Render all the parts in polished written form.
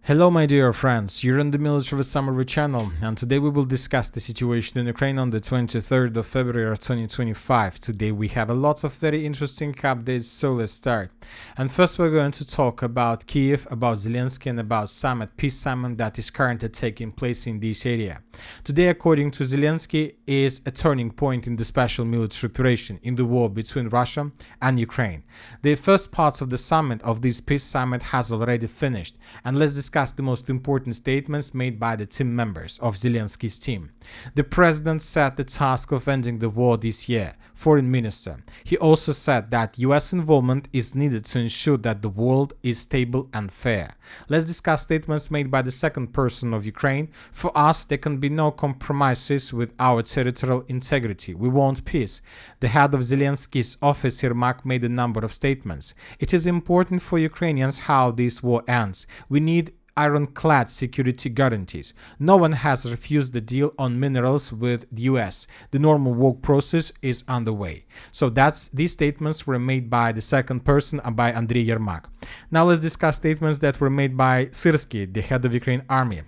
Hello my dear friends, you're on the Military Summary channel, and today we will discuss the situation in Ukraine on the 23rd of February 2025. Today we have a lot of very interesting updates, so let's start. And first we're going to talk about Kiev, about Zelensky, and about peace summit that is currently taking place in this area. Today, according to Zelensky, is a turning point in the special military operation in the war between Russia and Ukraine. The first parts of the summit, of this peace summit, has already finished, and let's discuss the most important statements made by the team members of Zelensky's team. The president set the task of ending the war this year, foreign minister. He also said that US involvement is needed to ensure that the world is stable and fair. Let's discuss statements made by the second person of Ukraine. For us, there can be no compromises with our territorial integrity. We want peace. The head of Zelensky's office, Yermak, made a number of statements. It is important for Ukrainians how this war ends. We need ironclad security guarantees. No one has refused the deal on minerals with the US. The normal work process is underway. So these statements were made by the second person and by Andriy Yermak. Now let's discuss statements that were made by Siversk, the head of Ukraine army.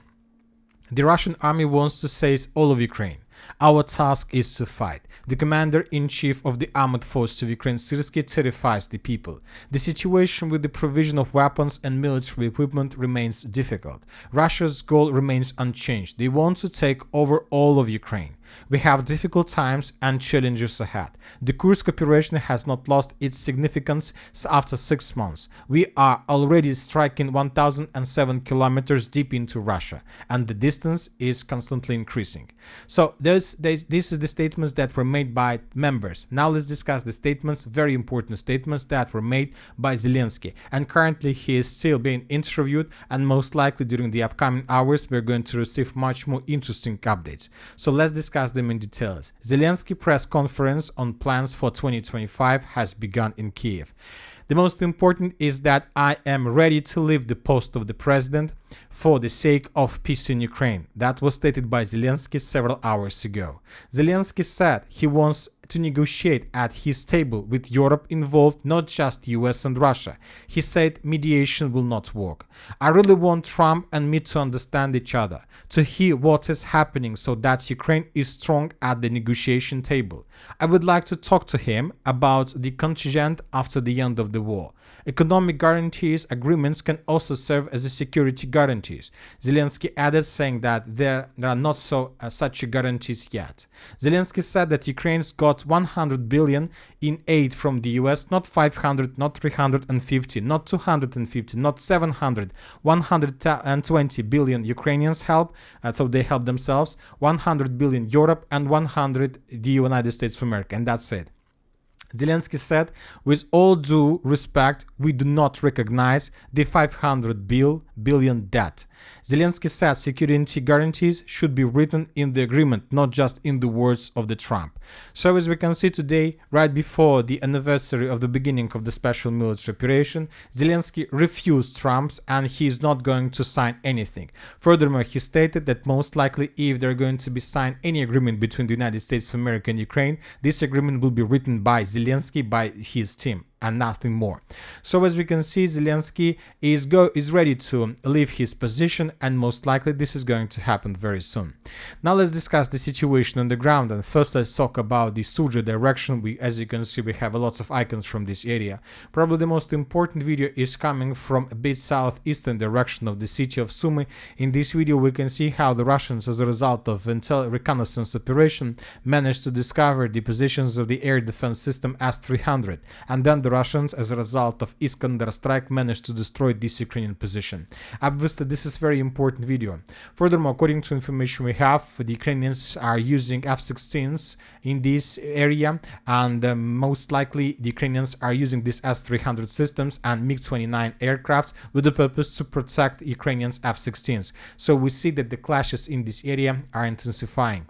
The Russian army wants to seize all of Ukraine. Our task is to fight. The commander-in-chief of the armed forces of Ukraine, Siversk, terrifies the people. The situation with the provision of weapons and military equipment remains difficult. Russia's goal remains unchanged. They want to take over all of Ukraine. We have difficult times and challenges ahead. The Kursk operation has not lost its significance after 6 months. We are already striking 1,007 kilometers deep into Russia, and the distance is constantly increasing. So this is the statements that were made by members. Now let's discuss the statements, very important statements that were made by Zelensky. And currently he is still being interviewed, and most likely during the upcoming hours we're going to receive much more interesting updates. So let's discuss them in details. Zelensky press conference on plans for 2025 has begun in Kiev. The most important is that I am ready to leave the post of the president for the sake of peace in Ukraine. That was stated by Zelensky several hours ago. Zelensky said he wants to negotiate at his table with Europe involved, not just US and Russia. He said mediation will not work. I really want Trump and me to understand each other, to hear what is happening so that Ukraine is strong at the negotiation table. I would like to talk to him about the contingent after the end of the war. Economic guarantees agreements can also serve as a security guarantees. Zelensky added, saying that there are not such guarantees yet. Zelensky said that Ukraine's got 100 billion in aid from the US, not 500, not 350, not 250, not 700, 120 billion Ukrainians help, so they help themselves, 100 billion Europe, and 100 the United States of America, and that's it. Zelensky said, with all due respect, we do not recognize the 500 billion debt. Zelensky said security guarantees should be written in the agreement, not just in the words of the Trump. So as we can see today, right before the anniversary of the beginning of the special military operation, Zelensky refused Trump's and he is not going to sign anything. Furthermore, he stated that most likely if there are going to be signed any agreement between the United States of America and Ukraine, this agreement will be written by Zelensky, by his team, and nothing more. So as we can see, Zelensky is ready to leave his position, and most likely this is going to happen very soon. Now let's discuss the situation on the ground, and first let's talk about the Sudzha direction. As you can see, we have lots of icons from this area. Probably the most important video is coming from a bit southeastern direction of the city of Sumy. In this video we can see how the Russians, as a result of reconnaissance operation, managed to discover the positions of the air defense system S-300, and then the Russians, as a result of Iskander strike, managed to destroy this Ukrainian position. Obviously, this is a very important video. Furthermore, according to information we have, the Ukrainians are using F-16s in this area, and most likely the Ukrainians are using these S-300 systems and MiG-29 aircrafts with the purpose to protect Ukrainians' F-16s. So we see that the clashes in this area are intensifying.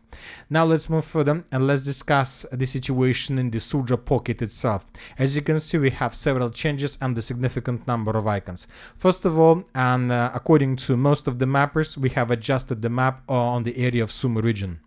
Now let's move further and let's discuss the situation in the Sudzha pocket itself. As you can see, we have several changes and a significant number of icons. First of all, and according to most of the mappers, we have adjusted the map on the area of Sumy region.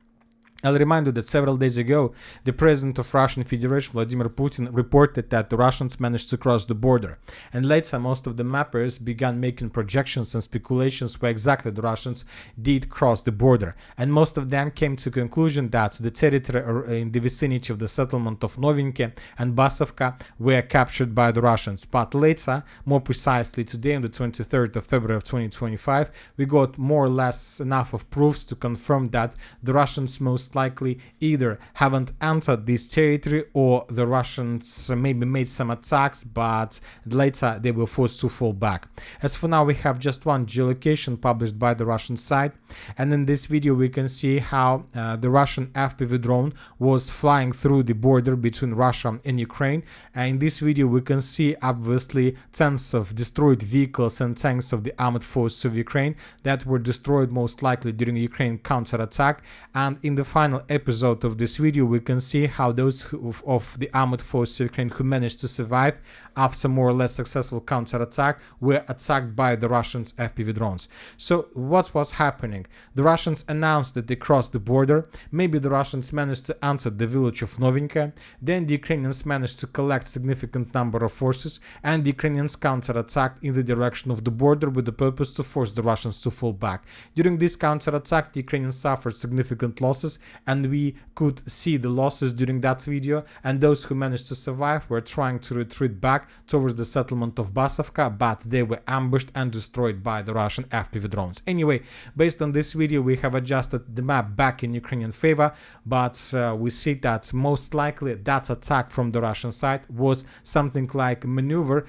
I'll remind you that several days ago, the president of Russian Federation, Vladimir Putin, reported that the Russians managed to cross the border. And later, most of the mappers began making projections and speculations where exactly the Russians did cross the border. And most of them came to the conclusion that the territory in the vicinity of the settlement of Novinke and Basovka were captured by the Russians. But later, more precisely today, on the 23rd of February of 2025, we got more or less enough of proofs to confirm that the Russians most likely either haven't entered this territory or the Russians maybe made some attacks, but later they were forced to fall back. As for now, we have just one geolocation published by the Russian side, and in this video we can see how the Russian FPV drone was flying through the border between Russia and Ukraine. And in this video we can see obviously tens of destroyed vehicles and tanks of the armed forces of Ukraine that were destroyed most likely during Ukraine counterattack. And in the final episode of this video we can see how those of the armed forces of Ukraine who managed to survive after more or less successful counterattack were attacked by the Russians' FPV drones. So what was happening? The Russians announced that they crossed the border. Maybe the Russians managed to enter the village of Novinka. Then the Ukrainians managed to collect significant number of forces, and the Ukrainians counterattacked in the direction of the border with the purpose to force the Russians to fall back. During this counterattack, the Ukrainians suffered significant losses, and we could see the losses during that video, and those who managed to survive were trying to retreat back towards the settlement of Basovka, but they were ambushed and destroyed by the Russian FPV drones. Anyway, based on this video we have adjusted the map back in Ukrainian favor, but we see that most likely that attack from the Russian side was something like maneuver,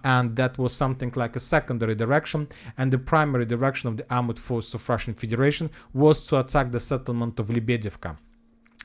and that was something like a secondary direction, and the primary direction of the armed forces of Russian Federation was to attack the settlement of Lebedevka.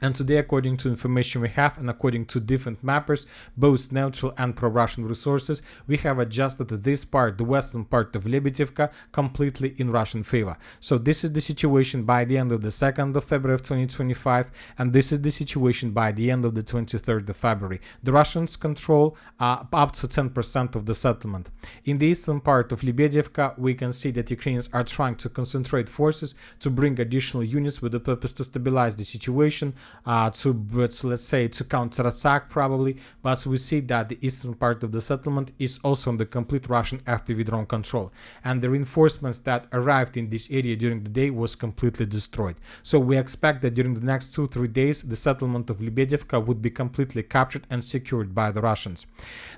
And today, according to information we have and according to different mappers, both neutral and pro-Russian resources, we have adjusted this part, the western part of Lebedevka, completely in Russian favor. So this is the situation by the end of the 2nd of February of 2025, and this is the situation by the end of the 23rd of February. The Russians control up to 10% of the settlement. In the eastern part of Lebedevka, we can see that Ukrainians are trying to concentrate forces to bring additional units with the purpose to stabilize the situation, let's say to counterattack probably, but we see that the eastern part of the settlement is also under complete Russian FPV drone control, and the reinforcements that arrived in this area during the day was completely destroyed. So we expect that during the next 2-3 days the settlement of Lebedevka would be completely captured and secured by the Russians.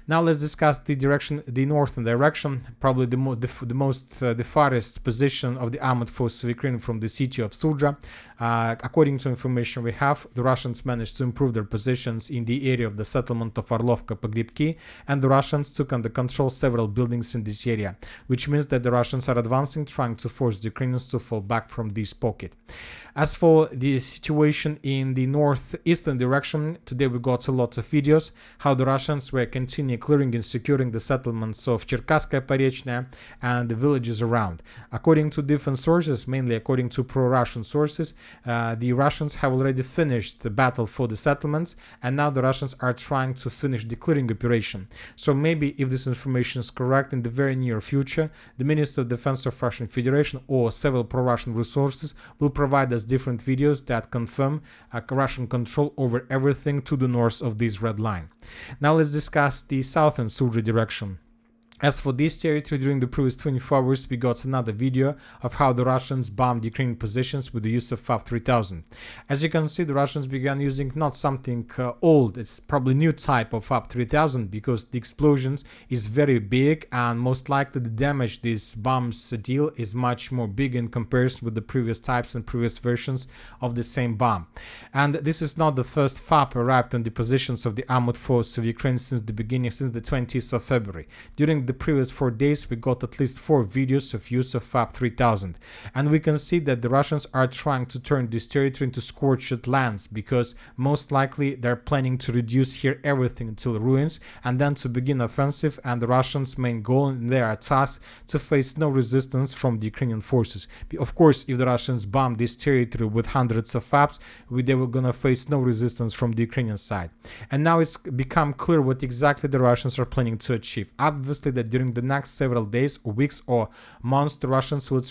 Now let's discuss the direction, the northern direction, probably the farthest position of the armed forces of Ukraine from the city of Sudzha. According to information we have, the Russians managed to improve their positions in the area of the settlement of Orlovka-Pogribki, and the Russians took under control several buildings in this area, which means that the Russians are advancing, trying to force the Ukrainians to fall back from this pocket. As for the situation in the northeastern direction, today we got a lot of videos how the Russians were continuing clearing and securing the settlements of Cherkasskaya Porечная and the villages around. According to different sources, mainly according to pro-Russian sources, the Russians have already finished the battle for the settlements, and now the Russians are trying to finish the clearing operation. So maybe if this information is correct, in the very near future, the Minister of Defense of Russian Federation or several pro-Russian resources will provide us different videos that confirm Russian control over everything to the north of this red line. Now let's discuss the southern Sudzha direction. As for this territory, during the previous 24 hours, we got another video of how the Russians bombed Ukrainian positions with the use of FAB 3000. As you can see, the Russians began using not something old, it's probably new type of FAB 3000 because the explosions is very big, and most likely the damage these bombs deal is much more big in comparison with the previous types and previous versions of the same bomb. And this is not the first FAB arrived on the positions of the armed forces of Ukraine since the beginning, since the 20th of February. During the previous 4 days we got at least 4 videos of use of FAB 3000, and we can see that the Russians are trying to turn this territory into scorched lands because most likely they're planning to reduce here everything until ruins and then to begin offensive, and the Russians' main goal in their task to face no resistance from the Ukrainian forces. Of course, if the Russians bomb this territory with hundreds of FABs, they were gonna face no resistance from the Ukrainian side. And now it's become clear what exactly the Russians are planning to achieve. Obviously that during the next several days or weeks or months, the Russians will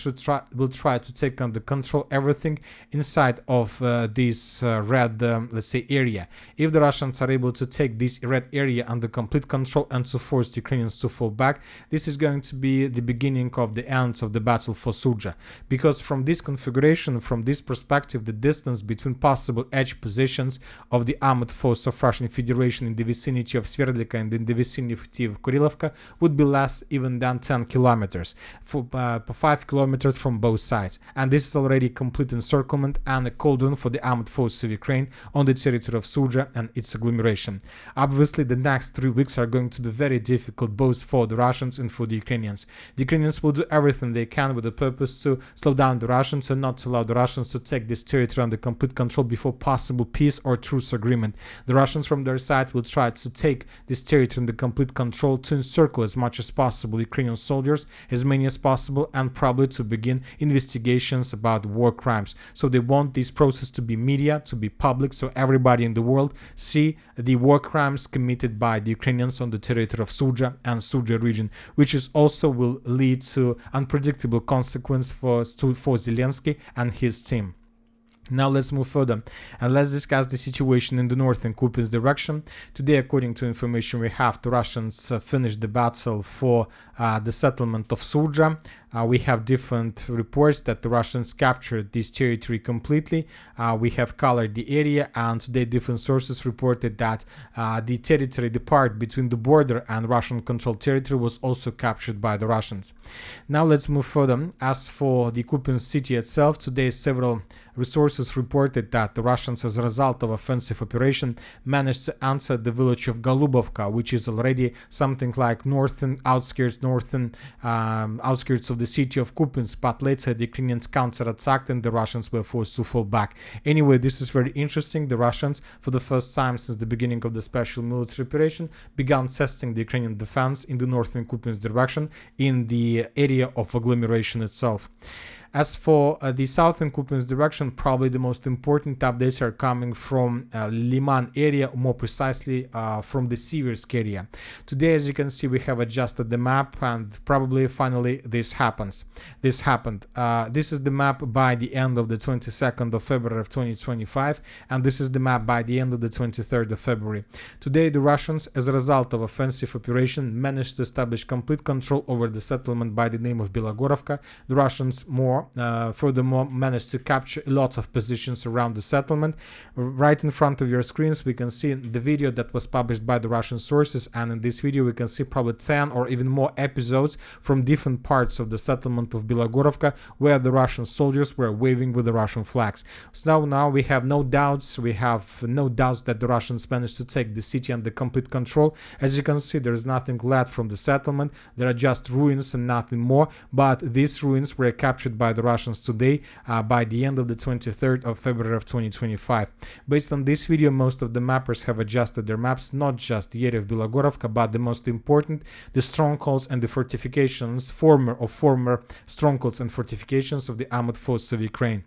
try to take under control everything inside of this red, let's say, area. If the Russians are able to take this red area under complete control and to force the Ukrainians to fall back, this is going to be the beginning of the end of the battle for Sudzha. Because from this configuration, from this perspective, the distance between possible edge positions of the armored force of Russian Federation in the vicinity of Sverdlika and in the vicinity of Kurilovka would be less even than 10 kilometers, 5 kilometers from both sides. And this is already complete encirclement and a cordon for the armored forces of Ukraine on the territory of Sudzha and its agglomeration. Obviously, the next 3 weeks are going to be very difficult both for the Russians and for the Ukrainians. The Ukrainians will do everything they can with the purpose to slow down the Russians and not to allow the Russians to take this territory under complete control before possible peace or truce agreement. The Russians from their side will try to take this territory under complete control, to encircle as much as possible Ukrainian soldiers, as many as possible, and probably to begin investigations about war crimes. So they want this process to be media, to be public, so everybody in the world see the war crimes committed by the Ukrainians on the territory of Sudzha and Sudzha region, which is also will lead to unpredictable consequence for Zelensky and his team. Now let's move further and let's discuss the situation in the north in Kupiansk direction. Today, according to information we have, the Russians finished the battle for the settlement of Sudzha. We have different reports that the Russians captured this territory completely. We have colored the area, and today different sources reported that the territory, the part between the border and Russian-controlled territory, was also captured by the Russians. Now let's move further. As for the Kupiansk city itself, today several resources reported that the Russians, as a result of offensive operation, managed to enter the village of Golubovka, which is already something like northern outskirts of the city of Kupiansk, but later the Ukrainians counterattacked and the Russians were forced to fall back. Anyway, this is very interesting. The Russians, for the first time since the beginning of the special military operation, began testing the Ukrainian defense in the northern Kupiansk direction in the area of agglomeration itself. As for the southern Kupiansk direction, probably the most important updates are coming from Liman area, more precisely from the Siversk area. Today, as you can see, we have adjusted the map, and probably finally this happened. This is the map by the end of the 22nd of February of 2025, and this is the map by the end of the 23rd of February. Today, the Russians, as a result of offensive operation, managed to establish complete control over the settlement by the name of Bilogorovka. The Russians furthermore managed to capture lots of positions around the settlement. Right in front of your screens we can see the video that was published by the Russian sources, and in this video we can see probably 10 or even more episodes from different parts of the settlement of Bilogorovka where the Russian soldiers were waving with the Russian flags. So now we have no doubts that the Russians managed to take the city under complete control. As you can see, there is nothing left from the settlement. There are just ruins and nothing more, but these ruins were captured by the Russians today by the end of the 23rd of February of 2025. Based on this video, most of the mappers have adjusted their maps, not just the area of Bilogorovka, but the most important, the strongholds and the fortifications, former strongholds and fortifications of the armored forces of Ukraine.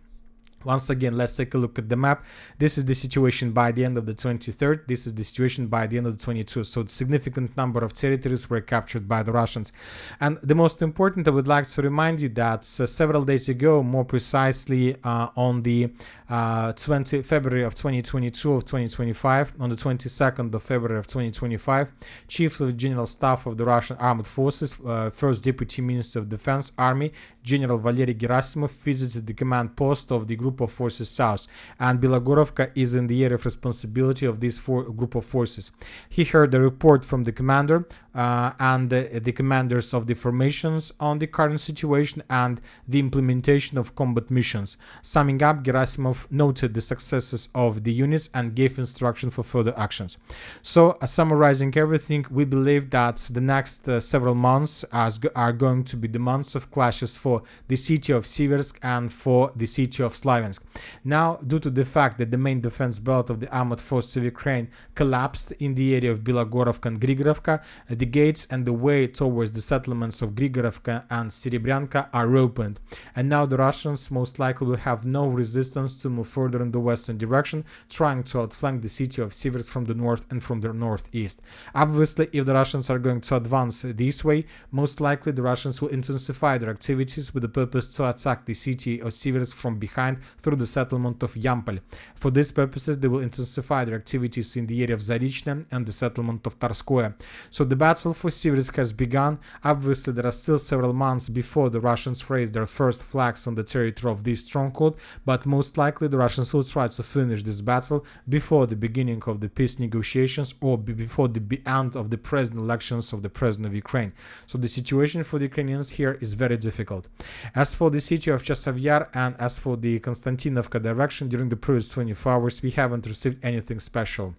Once again, let's take a look at the map. This is the situation by the end of the 23rd. This is the situation by the end of the 22nd. So a significant number of territories were captured by the Russians. And the most important, I would like to remind you that several days ago, more precisely on the 20 February of 2022 of 2025, on the 22nd of February of 2025, Chief of General Staff of the Russian Armed Forces, First Deputy Minister of Defense Army, General Valery Gerasimov, visited the command post of the Group of Forces South, and Bilogorovka is in the area of responsibility of this group of forces. He heard a report from the commander and the commanders of the formations on the current situation and the implementation of combat missions. Summing up, Gerasimov noted the successes of the units and gave instruction for further actions. So, summarizing everything, we believe that the next several months are going to be the months of clashes for the city of Siversk and for the city of Slavyansk. Slaviansk. Now, due to the fact that the main defense belt of the armored forces of Ukraine collapsed in the area of Bilogorovka and Grigorovka, the gates and the way towards the settlements of Grigorovka and Serebryanka are opened, and now the Russians most likely will have no resistance to move further in the western direction, trying to outflank the city of Siversk from the north and from the northeast. Obviously, if the Russians are going to advance this way, most likely the Russians will intensify their activities with the purpose to attack the city of Siversk from behind through the settlement of Yampol. For these purposes, they will intensify their activities in the area of Zarichne and the settlement of Tarskoye. So the battle for Siversk has begun. Obviously, there are still several months before the Russians raise their first flags on the territory of this stronghold, but most likely the Russians will try to finish this battle before the beginning of the peace negotiations or before the end of the president elections of the president of Ukraine. So the situation for the Ukrainians here is very difficult. As for the city of Chasiv Yar and as for the Konstantinovka direction, during the previous 24 hours we haven't received anything special.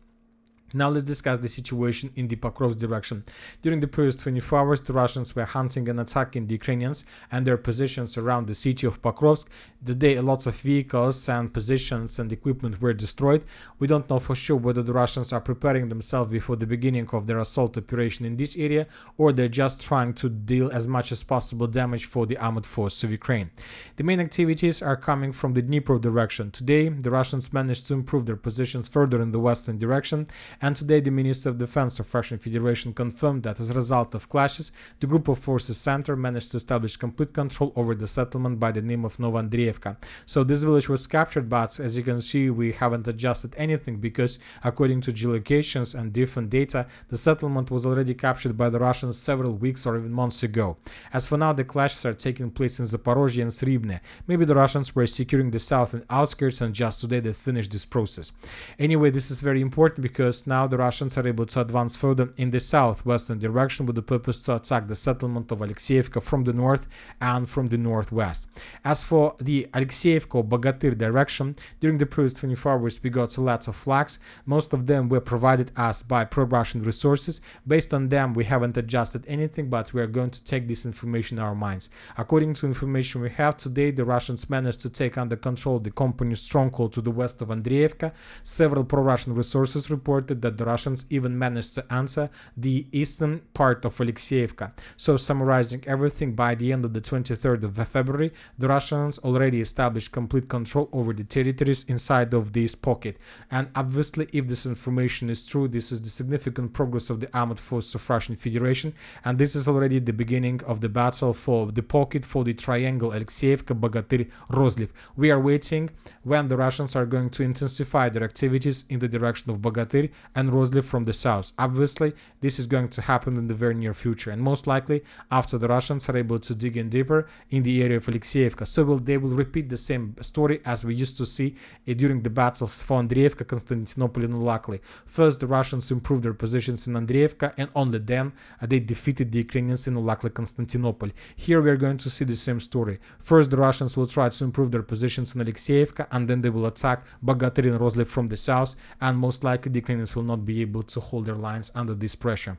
Now let's discuss the situation in the Pokrovsk direction. During the previous 24 hours, the Russians were hunting and attacking the Ukrainians and their positions around the city of Pokrovsk. Today, lots of vehicles and positions and equipment were destroyed. We don't know for sure whether the Russians are preparing themselves before the beginning of their assault operation in this area, or they're just trying to deal as much as possible damage for the armored forces of Ukraine. The main activities are coming from the Dnipro direction. Today, the Russians managed to improve their positions further in the western direction. And today the Minister of Defense of Russian Federation confirmed that as a result of clashes, the group of forces center managed to establish complete control over the settlement by the name of Novoandreevka. So this village was captured, but as you can see, we haven't adjusted anything because according to geolocations and different data, the settlement was already captured by the Russians several weeks or even months ago. As for now, the clashes are taking place in Zaporozhye and Sribne. Maybe the Russians were securing the southern outskirts and just today they finished this process. Anyway, this is very important because now the Russians are able to advance further in the southwestern direction with the purpose to attack the settlement of Alexeyevka from the north and from the northwest. As for the Alexeyevka-Bogatyr direction, during the previous 24 hours we got lots of flags. Most of them were provided us by pro-Russian resources. Based on them, we haven't adjusted anything, but we are going to take this information in our minds. According to information we have today, the Russians managed to take under control the company's stronghold to the west of Andreevka. Several pro-Russian resources reported that the Russians even managed to enter the eastern part of Alexeyevka. So summarizing everything, by the end of the 23rd of February, the Russians already established complete control over the territories inside of this pocket. And obviously, if this information is true, this is the significant progress of the armored forces of Russian Federation, and this is already the beginning of the battle for the pocket, for the triangle Alexeyevka, Bogatyr, Rozliv. We are waiting when the Russians are going to intensify their activities in the direction of Bogatyr and Rozliv from the south. Obviously, this is going to happen in the very near future, and most likely after the Russians are able to dig in deeper in the area of Alexeyevka. So they will repeat the same story as we used to see during the battles for Andreevka, Constantinople, and Ulakli. First, the Russians improved their positions in Andreevka, and only then they defeated the Ukrainians in Ulakli, Constantinople. Here we are going to see the same story. First, the Russians will try to improve their positions in Alexeyevka, and then they will attack Bogatyr and Rozliv from the south, and most likely the Ukrainians will not be able to hold their lines under this pressure.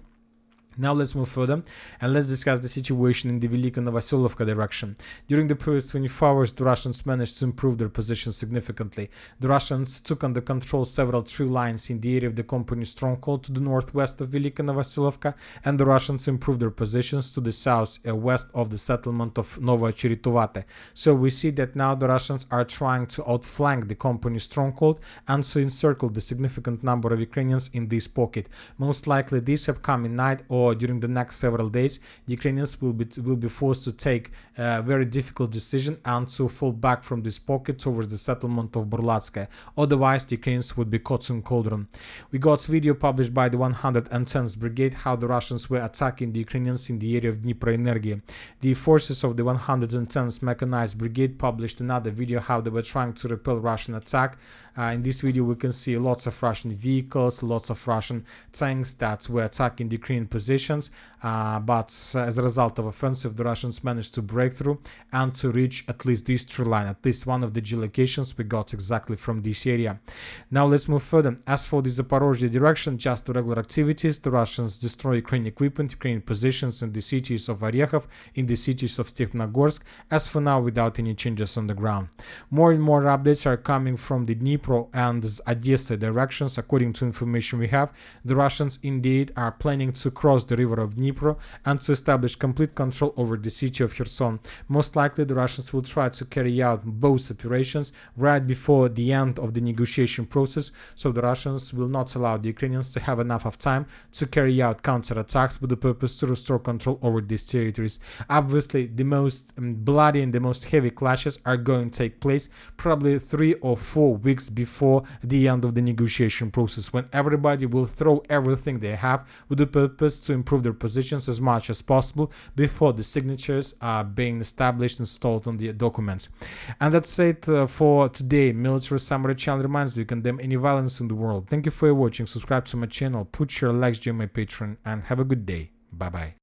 Now let's move further and let's discuss the situation in the Velika Novoselovka direction. During the previous 24 hours, the Russians managed to improve their position significantly. The Russians took under control several tree lines in the area of the company's stronghold to the northwest of Velika Novoselovka, and the Russians improved their positions to the southwest of the settlement of Novochertovate. So we see that now the Russians are trying to outflank the company's stronghold and to encircle the significant number of Ukrainians in this pocket. Most likely this upcoming night or during the next several days, the Ukrainians will be forced to take a very difficult decision and to fall back from this pocket towards the settlement of Burlatskaya. Otherwise, the Ukrainians would be caught in cauldron. We got video published by the 110th Brigade how the Russians were attacking the Ukrainians in the area of Dnieproenergia. The forces of the 110th Mechanized Brigade published another video how they were trying to repel Russian attack. In this video, we can see lots of Russian vehicles, lots of Russian tanks that were attacking the Ukrainian position. positions, but as a result of offensive, the Russians managed to break through and to reach at least this tree line. At least one of the geolocations we got exactly from this area. Now let's move further. As for the Zaporozhye direction, just the regular activities. The Russians destroy Ukrainian equipment, Ukrainian positions in the cities of Orekhov, in the cities of Stepnogorsk, as for now without any changes on the ground. More and more updates are coming from the Dnipro and Odessa directions. According to information we have, the Russians indeed are planning to cross the river of Dnipro and to establish complete control over the city of Kherson. Most likely the Russians will try to carry out both operations right before the end of the negotiation process, so the Russians will not allow the Ukrainians to have enough of time to carry out counterattacks with the purpose to restore control over these territories. Obviously, the most bloody and the most heavy clashes are going to take place probably 3 or 4 weeks before the end of the negotiation process, when everybody will throw everything they have with the purpose to improve their positions as much as possible before the signatures are being established and installed on the documents. And that's it for today. Military Summary Channel reminds you condemn any violence in the world. Thank you for watching. Subscribe to my channel, put your likes, join my Patreon, and have a good day. Bye bye.